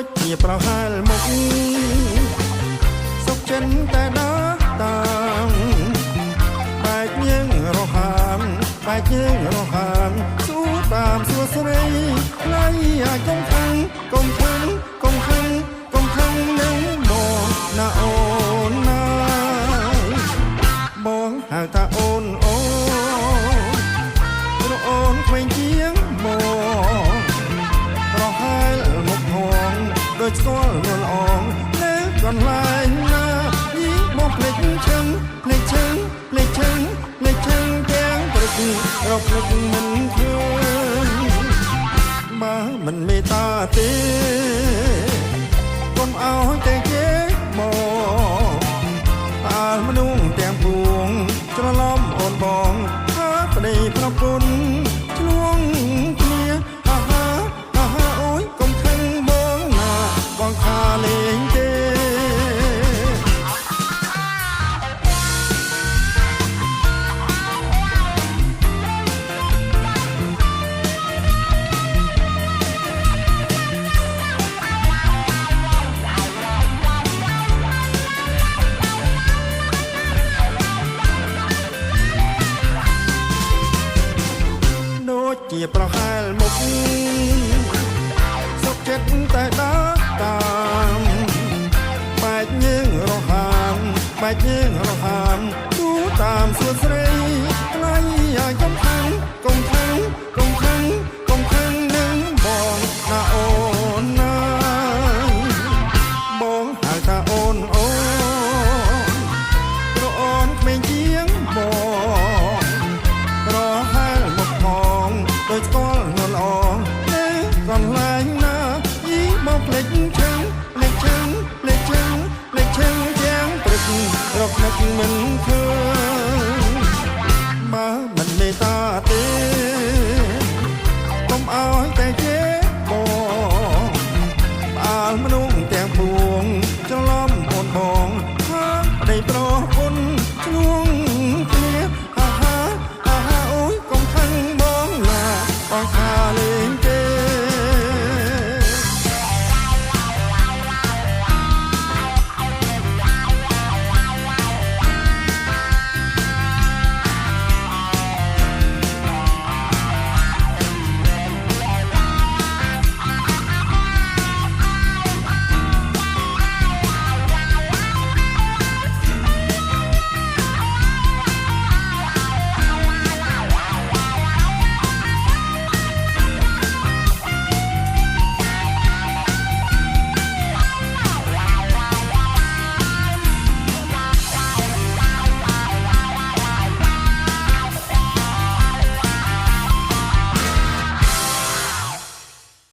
ដូចជាប្រហែលមុខសុខចិនតែដើរតាមបែកញើងរហាមបែកញើងរហាមសួរតាមសួរស្រីខ្លៃអាចកុំខឹងកុំខឹងកុំខឹងកុំខឹងនឹងបងណាអូនណាបងហៅថាអូនអូនអូនក្មេងជាងបងប្រហែលមុខហងដូចស្គាល់នល់អងនៅកន្លែងណាយីមកភ្លេចឈឹងភ្លេចឈឹងភ្លេចឈឹងភ្លេចឈឹងទាំងព្រឹករកភ្លេចមិនឃើញបើមិនមេត្តាទេកុំឲ្យតែគេមកអើមនុស្សទាំងពួងច្រឡំអូនបងថាប្តីប្រពន្ធឆ្លងគ្នាហាហាហាហាអូយកុំខឹងបងណាបងខាលេងទេដូចជាប្រហែលមុខសុខចិត្តតែដើរតាមបែកញើងរហាមបែកញើងរហាមទូតាមសួនស្រីខ្លៃឲ្យកុំខឹងកុំខឹងកុំខឹងកុំខឹងនឹងបងណាអូនណាបងហៅថាអូនអូនព្រោះអូនក្មេងជាងបងប្រហែលមុខផងដោយស្គាល់នល់អងនៅកន្លែងណាយីមកភ្លេចឈឹងភ្លេចឈឹងភ្លេចឈឹងភ្លេចឈឹងទាំងព្រឹករកនឹកមិនឃើញ